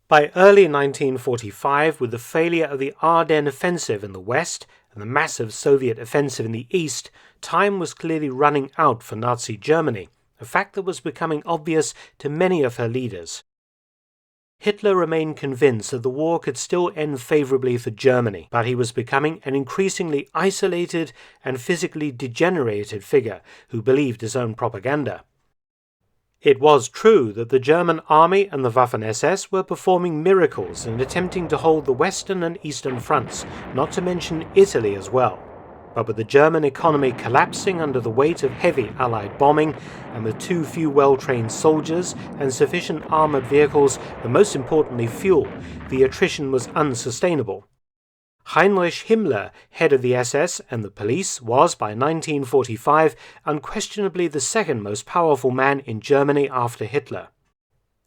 By early 1945, with the failure of the Ardennes offensive in the west and the massive Soviet offensive in the east, time was clearly running out for Nazi Germany, a fact that was becoming obvious to many of her leaders. Hitler remained convinced that the war could still end favorably for Germany, but he was becoming an increasingly isolated and physically degenerated figure who believed his own propaganda. It was true that the German army and the Waffen-SS were performing miracles and attempting to hold the western and eastern fronts, not to mention Italy as well. But with the German economy collapsing under the weight of heavy Allied bombing, and with too few well-trained soldiers and sufficient armoured vehicles, and most importantly fuel, the attrition was unsustainable. Heinrich Himmler, head of the SS and the police, was by 1945 unquestionably the second most powerful man in Germany after Hitler.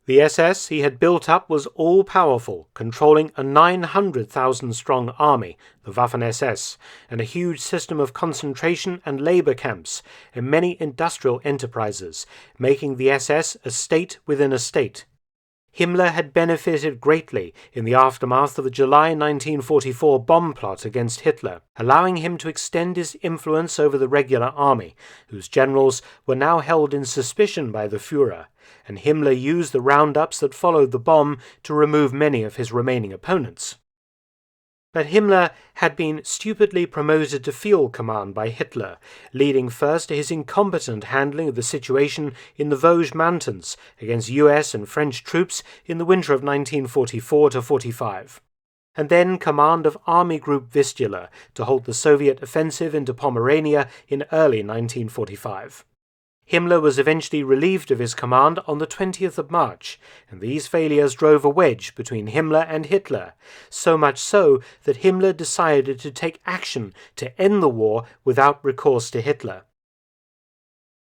The SS he had built up was all-powerful, controlling a 900,000-strong army, the Waffen-SS, and a huge system of concentration and labour camps, and many industrial enterprises, making the SS a state within a state. Himmler had benefited greatly in the aftermath of the July 1944 bomb plot against Hitler, allowing him to extend his influence over the regular army, whose generals were now held in suspicion by the Führer, and Himmler used the roundups that followed the bomb to remove many of his remaining opponents. But Himmler had been stupidly promoted to field command by Hitler, leading first to his incompetent handling of the situation in the Vosges Mountains against US and French troops in the winter of 1944-45, and then command of Army Group Vistula to halt the Soviet offensive into Pomerania in early 1945. Himmler was eventually relieved of his command on the 20th of March, and these failures drove a wedge between Himmler and Hitler, so much so that Himmler decided to take action to end the war without recourse to Hitler.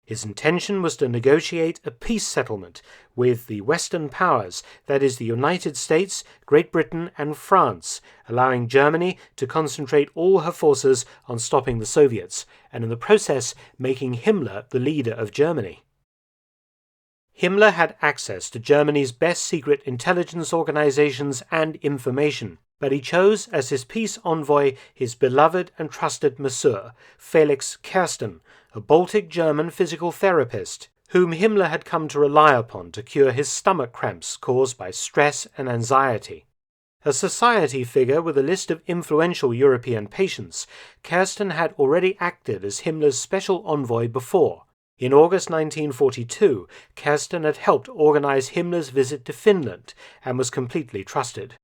His intention was to negotiate a peace settlement with the Western powers, that is the United States, Great Britain and France, allowing Germany to concentrate all her forces on stopping the Soviets, and in the process making Himmler the leader of Germany. Himmler had access to Germany's best secret intelligence organizations and information, but he chose as his peace envoy his beloved and trusted Mazur, Felix Kersten, a Baltic German physical therapist, whom Himmler had come to rely upon to cure his stomach cramps caused by stress and anxiety. A society figure with a list of influential European patients, Kersten had already acted as Himmler's special envoy before. In August 1942, Kersten had helped organize Himmler's visit to Finland and was completely trusted.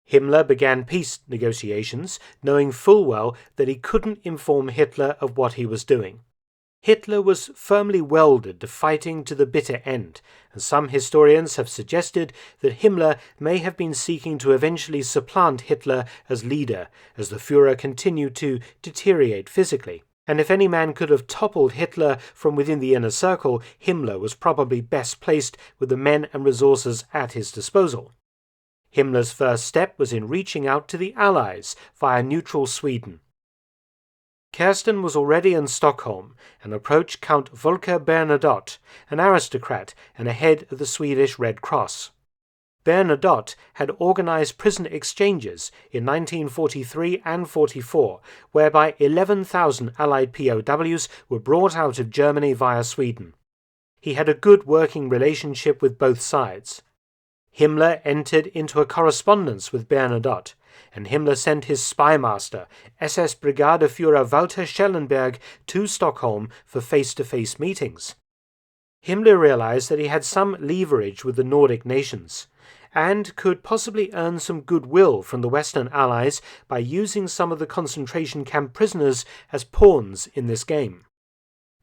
Himmler began peace negotiations, knowing full well that he couldn't inform Hitler of what he was doing. Hitler was firmly welded to fighting to the bitter end, and some historians have suggested that Himmler may have been seeking to eventually supplant Hitler as leader, as the Führer continued to deteriorate physically. And if any man could have toppled Hitler from within the inner circle, Himmler was probably best placed with the men and resources at his disposal. Himmler's first step was in reaching out to the Allies via neutral Sweden. Kersten was already in Stockholm and approached Count Volker Bernadotte, an aristocrat and a head of the Swedish Red Cross. Bernadotte had organized prisoner exchanges in 1943 and 44, whereby 11,000 Allied POWs were brought out of Germany via Sweden. He had a good working relationship with both sides. Himmler entered into a correspondence with Bernadotte, and Himmler sent his spymaster, SS Brigadeführer Walter Schellenberg, to Stockholm for face-to-face meetings. Himmler realized that he had some leverage with the Nordic nations, and could possibly earn some goodwill from the Western Allies by using some of the concentration camp prisoners as pawns in this game.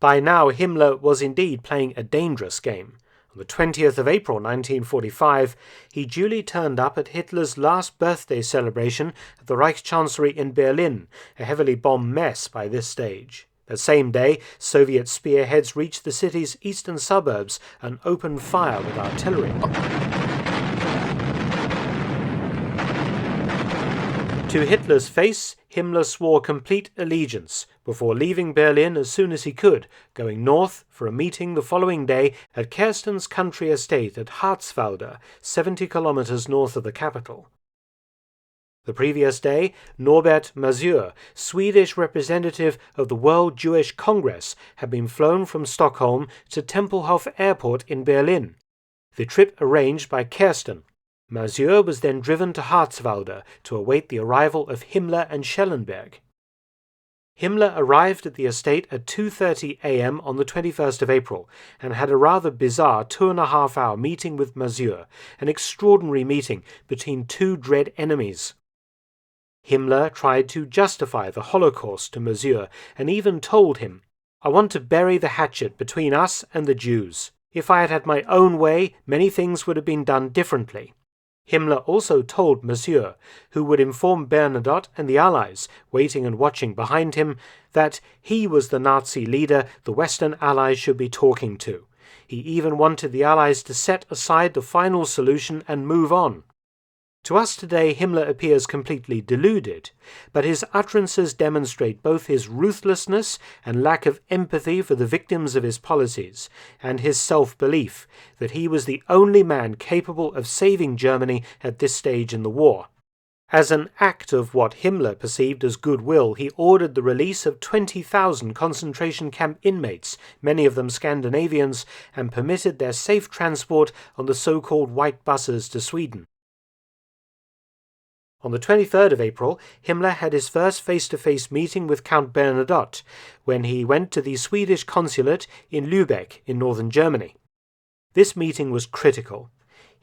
By now Himmler was indeed playing a dangerous game. On the 20th of April 1945, he duly turned up at Hitler's last birthday celebration at the Reichschancellery in Berlin, a heavily bombed mess by this stage. That same day, Soviet spearheads reached the city's eastern suburbs and opened fire with artillery. To Hitler's face, Himmler swore complete allegiance before leaving Berlin as soon as he could, going north for a meeting the following day at Kersten's country estate at Harzwalde, 70 kilometers north of the capital. The previous day, Norbert Mazur, Swedish representative of the World Jewish Congress, had been flown from Stockholm to Tempelhof Airport in Berlin. The trip arranged by Kersten. Mazur was then driven to Harzwalde to await the arrival of Himmler and Schellenberg. Himmler arrived at the estate at 2:30 a.m. on the 21st of April and had a rather bizarre 2.5-hour meeting with Mazur, an extraordinary meeting between two dread enemies. Himmler tried to justify the Holocaust to Mazur and even told him, "I want to bury the hatchet between us and the Jews. If I had had my own way, many things would have been done differently." Himmler also told Mazur, who would inform Bernadotte and the Allies, waiting and watching behind him, that he was the Nazi leader the Western Allies should be talking to. He even wanted the Allies to set aside the final solution and move on. To us today, Himmler appears completely deluded, but his utterances demonstrate both his ruthlessness and lack of empathy for the victims of his policies, and his self-belief that he was the only man capable of saving Germany at this stage in the war. As an act of what Himmler perceived as goodwill, he ordered the release of 20,000 concentration camp inmates, many of them Scandinavians, and permitted their safe transport on the so-called white buses to Sweden. On the 23rd of April, Himmler had his first face-to-face meeting with Count Bernadotte when he went to the Swedish consulate in Lübeck in northern Germany. This meeting was critical.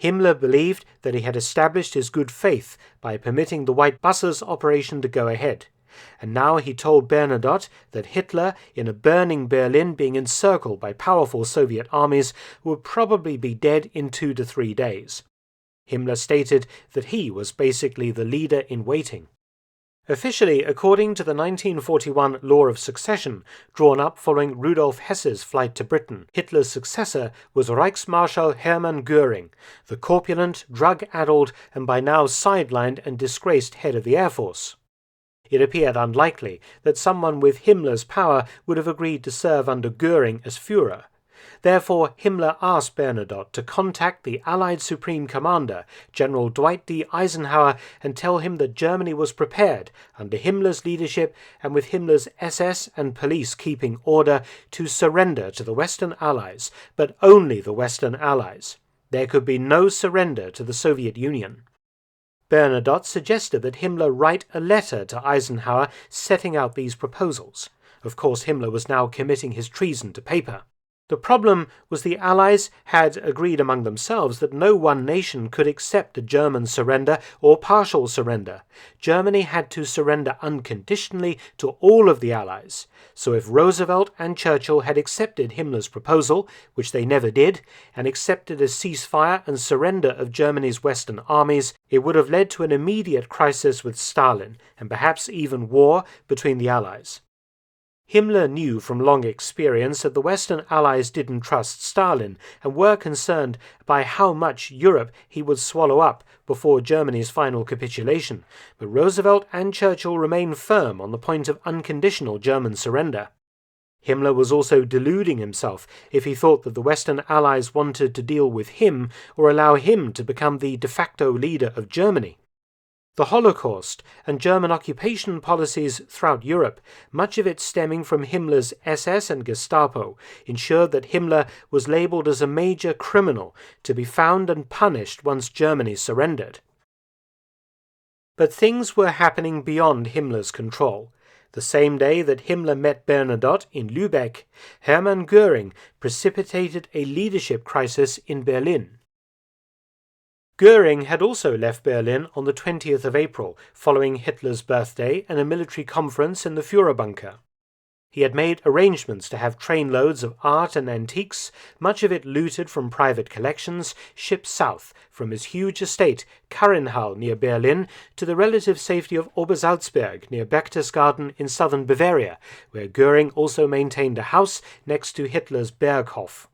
Himmler believed that he had established his good faith by permitting the White Buses operation to go ahead, and now he told Bernadotte that Hitler, in a burning Berlin being encircled by powerful Soviet armies, would probably be dead in 2 to 3 days. Himmler stated that he was basically the leader in waiting. Officially, according to the 1941 Law of Succession, drawn up following Rudolf Hesse's flight to Britain, Hitler's successor was Reichsmarschall Hermann Göring, the corpulent, drug-addled, and by now sidelined and disgraced head of the Air Force. It appeared unlikely that someone with Himmler's power would have agreed to serve under Göring as Führer. Therefore, Himmler asked Bernadotte to contact the Allied Supreme Commander, General Dwight D. Eisenhower, and tell him that Germany was prepared, under Himmler's leadership and with Himmler's SS and police keeping order, to surrender to the Western Allies, but only the Western Allies. There could be no surrender to the Soviet Union. Bernadotte suggested that Himmler write a letter to Eisenhower setting out these proposals. Of course, Himmler was now committing his treason to paper. The problem was the Allies had agreed among themselves that no one nation could accept a German surrender or partial surrender. Germany had to surrender unconditionally to all of the Allies. So if Roosevelt and Churchill had accepted Himmler's proposal, which they never did, and accepted a ceasefire and surrender of Germany's Western armies, it would have led to an immediate crisis with Stalin, and perhaps even war between the Allies. Himmler knew from long experience that the Western Allies didn't trust Stalin and were concerned by how much Europe he would swallow up before Germany's final capitulation, but Roosevelt and Churchill remained firm on the point of unconditional German surrender. Himmler was also deluding himself if he thought that the Western Allies wanted to deal with him or allow him to become the de facto leader of Germany. The Holocaust and German occupation policies throughout Europe, much of it stemming from Himmler's SS and Gestapo, ensured that Himmler was labeled as a major criminal to be found and punished once Germany surrendered. But things were happening beyond Himmler's control. The same day that Himmler met Bernadotte in Lübeck, Hermann Göring precipitated a leadership crisis in Berlin. Göring had also left Berlin on the 20th of April, following Hitler's birthday and a military conference in the Führerbunker. He had made arrangements to have trainloads of art and antiques, much of it looted from private collections, shipped south from his huge estate, Karrenhall near Berlin, to the relative safety of Obersalzberg near Berchtesgaden in southern Bavaria, where Göring also maintained a house next to Hitler's Berghof.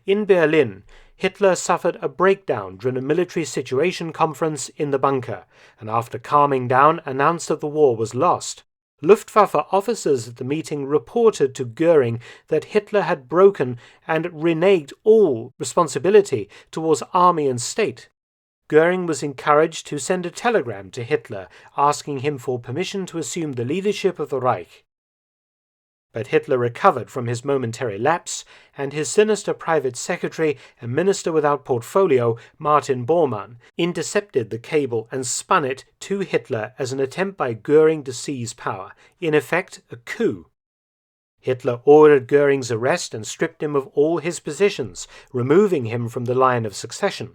In Berlin, Hitler suffered a breakdown during a military situation conference in the bunker, and after calming down announced that the war was lost. Luftwaffe officers at the meeting reported to Göring that Hitler had broken and reneged all responsibility towards army and state. Göring was encouraged to send a telegram to Hitler asking him for permission to assume the leadership of the Reich. But Hitler recovered from his momentary lapse, and his sinister private secretary and minister without portfolio, Martin Bormann, intercepted the cable and spun it to Hitler as an attempt by Göring to seize power, in effect a coup. Hitler ordered Göring's arrest and stripped him of all his positions, removing him from the line of succession.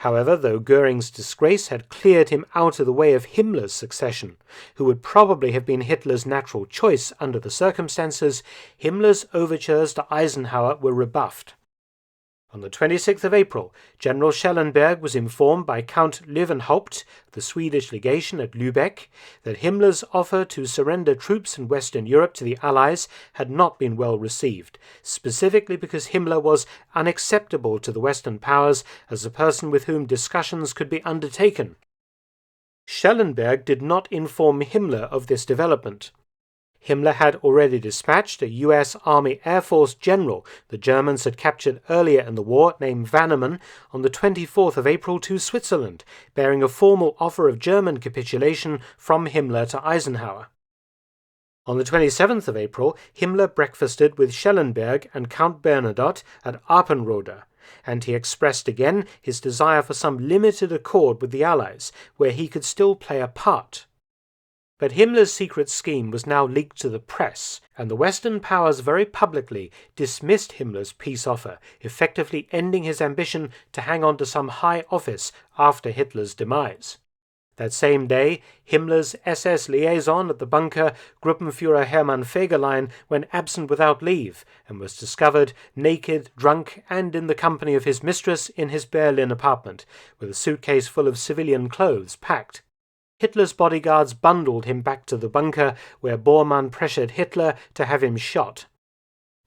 However, though Göring's disgrace had cleared him out of the way of Himmler's succession, who would probably have been Hitler's natural choice under the circumstances, Himmler's overtures to Eisenhower were rebuffed. On the 26th of April, General Schellenberg was informed by Count Löwenhaupt, the Swedish legation at Lübeck, that Himmler's offer to surrender troops in Western Europe to the Allies had not been well received, specifically because Himmler was unacceptable to the Western powers as a person with whom discussions could be undertaken. Schellenberg did not inform Himmler of this development. Himmler had already dispatched a U.S. Army Air Force general the Germans had captured earlier in the war named Vanneman on the 24th of April to Switzerland, bearing a formal offer of German capitulation from Himmler to Eisenhower. On the 27th of April, Himmler breakfasted with Schellenberg and Count Bernadotte at Apenrode, and he expressed again his desire for some limited accord with the Allies, where he could still play a part. But Himmler's secret scheme was now leaked to the press, and the Western powers very publicly dismissed Himmler's peace offer, effectively ending his ambition to hang on to some high office after Hitler's demise. That same day, Himmler's SS liaison at the bunker, Gruppenführer Hermann Fegelein, went absent without leave, and was discovered naked, drunk, and in the company of his mistress in his Berlin apartment, with a suitcase full of civilian clothes packed. Hitler's bodyguards bundled him back to the bunker, where Bormann pressured Hitler to have him shot.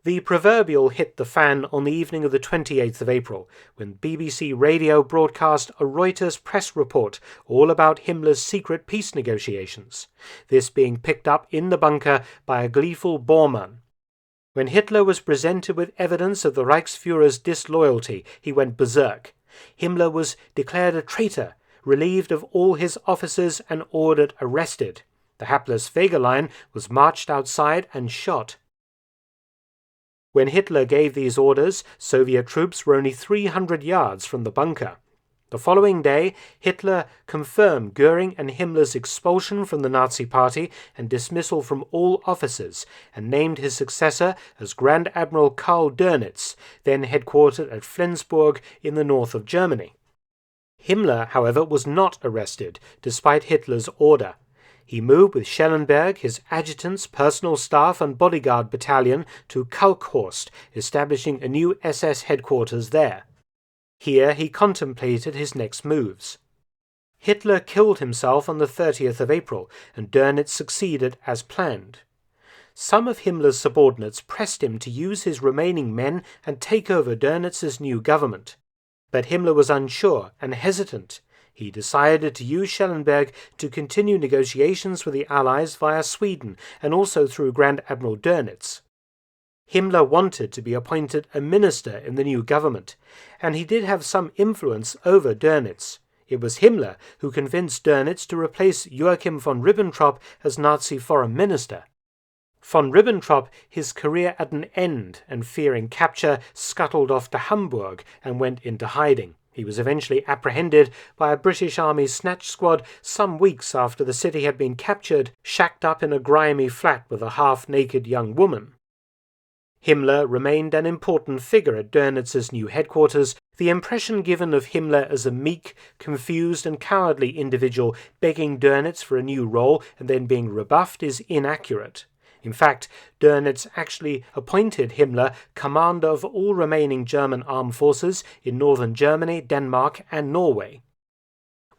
The proverbial hit the fan on the evening of the 28th of April, when BBC Radio broadcast a Reuters press report all about Himmler's secret peace negotiations, this being picked up in the bunker by a gleeful Bormann. When Hitler was presented with evidence of the Reichsführer's disloyalty, he went berserk. Himmler was declared a traitor, relieved of all his officers and ordered arrested. The hapless Fegelein was marched outside and shot. When Hitler gave these orders, Soviet troops were only 300 yards from the bunker. The following day, Hitler confirmed Göring and Himmler's expulsion from the Nazi Party and dismissal from all officers, and named his successor as Grand Admiral Karl Dönitz, then headquartered at Flensburg in the north of Germany. Himmler, however, was not arrested, despite Hitler's order. He moved with Schellenberg, his adjutants, personal staff and bodyguard battalion to Kalkhorst, establishing a new SS headquarters there. Here he contemplated his next moves. Hitler killed himself on the 30th of April, and Dönitz succeeded as planned. Some of Himmler's subordinates pressed him to use his remaining men and take over Dönitz's new government. But Himmler was unsure and hesitant. He decided to use Schellenberg to continue negotiations with the Allies via Sweden and also through Grand Admiral Dönitz. Himmler wanted to be appointed a minister in the new government, and he did have some influence over Dönitz. It was Himmler who convinced Dönitz to replace Joachim von Ribbentrop as Nazi foreign minister. Von Ribbentrop, his career at an end and fearing capture, scuttled off to Hamburg and went into hiding. He was eventually apprehended by a British Army snatch squad some weeks after the city had been captured, shacked up in a grimy flat with a half-naked young woman. Himmler remained an important figure at Dönitz's new headquarters. The impression given of Himmler as a meek, confused and cowardly individual begging Dönitz for a new role and then being rebuffed is inaccurate. In fact, Dönitz actually appointed Himmler commander of all remaining German armed forces in northern Germany, Denmark and Norway.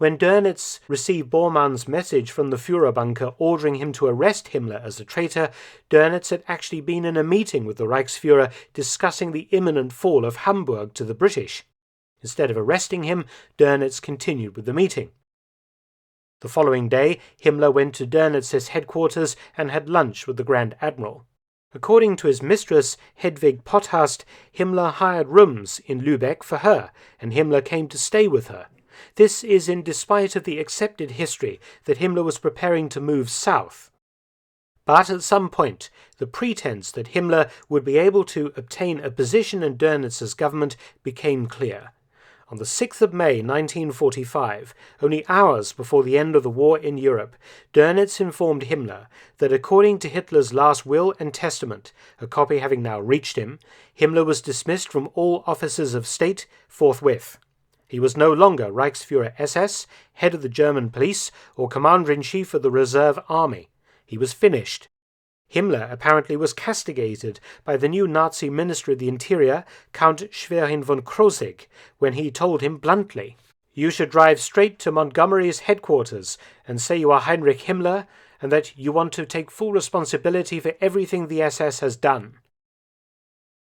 When Dönitz received Bormann's message from the Führerbunker ordering him to arrest Himmler as a traitor, Dönitz had actually been in a meeting with the Reichsführer discussing the imminent fall of Hamburg to the British. Instead of arresting him, Dönitz continued with the meeting. The following day, Himmler went to Dönitz's headquarters and had lunch with the Grand Admiral. According to his mistress, Hedwig Potthast, Himmler hired rooms in Lübeck for her, and Himmler came to stay with her. This is in despite of the accepted history that Himmler was preparing to move south. But at some point, the pretense that Himmler would be able to obtain a position in Dönitz's government became clear. On the 6th of May 1945, only hours before the end of the war in Europe, Dönitz informed Himmler that according to Hitler's last will and testament, a copy having now reached him, Himmler was dismissed from all offices of state forthwith. He was no longer Reichsführer SS, head of the German police, or commander-in-chief of the reserve army. He was finished. Himmler apparently was castigated by the new Nazi Minister of the Interior, Count Schwerin von Krosigk, when he told him bluntly, "You should drive straight to Montgomery's headquarters and say you are Heinrich Himmler and that you want to take full responsibility for everything the SS has done."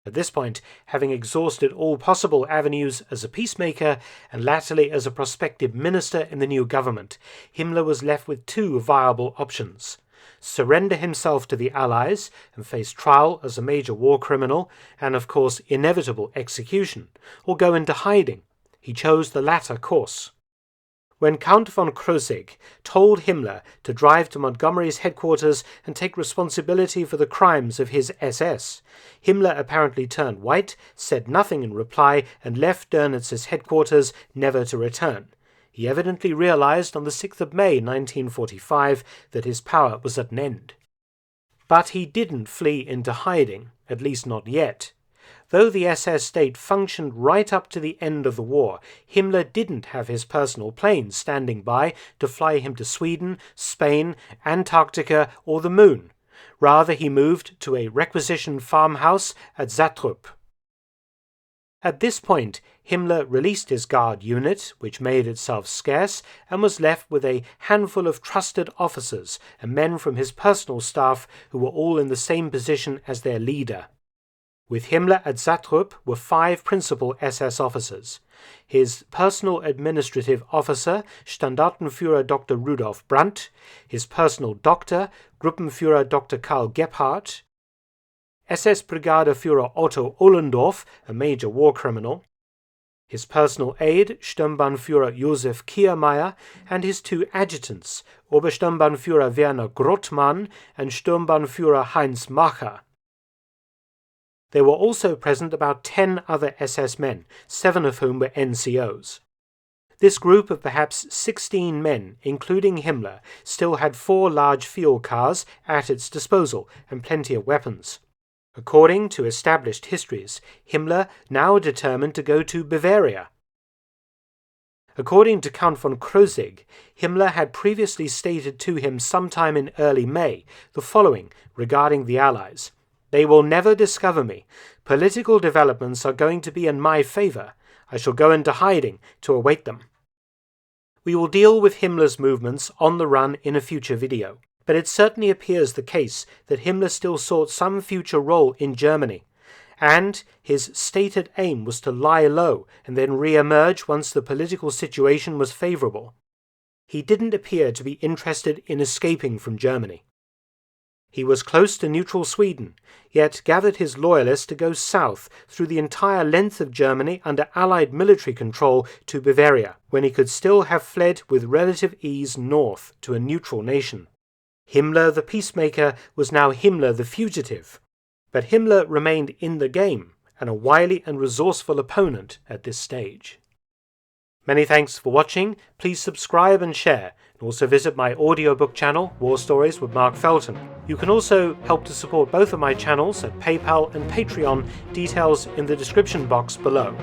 At this point, having exhausted all possible avenues as a peacemaker and latterly as a prospective minister in the new government, Himmler was left with two viable options: surrender himself to the Allies and face trial as a major war criminal and, of course, inevitable execution, or go into hiding. He chose the latter course. When Count von Krosigk told Himmler to drive to Montgomery's headquarters and take responsibility for the crimes of his SS, Himmler apparently turned white, said nothing in reply, and left Dönitz's headquarters, never to return. He evidently realized on the 6th of May 1945 that his power was at an end. But he didn't flee into hiding, at least not yet. Though the SS state functioned right up to the end of the war, Himmler didn't have his personal planes standing by to fly him to Sweden, Spain, Antarctica, or the Moon. Rather, he moved to a requisitioned farmhouse at Zadrup. At this point, Himmler released his guard unit, which made itself scarce, and was left with a handful of trusted officers and men from his personal staff who were all in the same position as their leader. With Himmler at Zadrup were 5 principal SS officers: his personal administrative officer, Standartenführer Dr. Rudolf Brandt, his personal doctor, Gruppenführer Dr. Karl Gebhardt, SS Brigadeführer Otto Ohlendorf, a major war criminal, his personal aide, Sturmbannführer Josef Kiermeier, and his 2 adjutants, Obersturmbannführer Werner Grothmann and Sturmbannführer Heinz Macher. There were also present about 10 other SS men, 7 of whom were NCOs. This group of perhaps 16 men, including Himmler, still had 4 large field cars at its disposal and plenty of weapons. According to established histories, Himmler now determined to go to Bavaria. According to Count von Krosigk, Himmler had previously stated to him sometime in early May the following regarding the Allies: "They will never discover me. Political developments are going to be in my favor. I shall go into hiding to await them." We will deal with Himmler's movements on the run in a future video, but it certainly appears the case that Himmler still sought some future role in Germany, and his stated aim was to lie low and then re-emerge once the political situation was favorable. He didn't appear to be interested in escaping from Germany. He was close to neutral Sweden, yet gathered his loyalists to go south through the entire length of Germany under Allied military control to Bavaria, when he could still have fled with relative ease north to a neutral nation. Himmler the peacemaker was now Himmler the fugitive, but Himmler remained in the game and a wily and resourceful opponent at this stage. Many thanks for watching. Please subscribe and share, and also visit my audiobook channel, War Stories with Mark Felton. You can also help to support both of my channels at PayPal and Patreon, details in the description box below.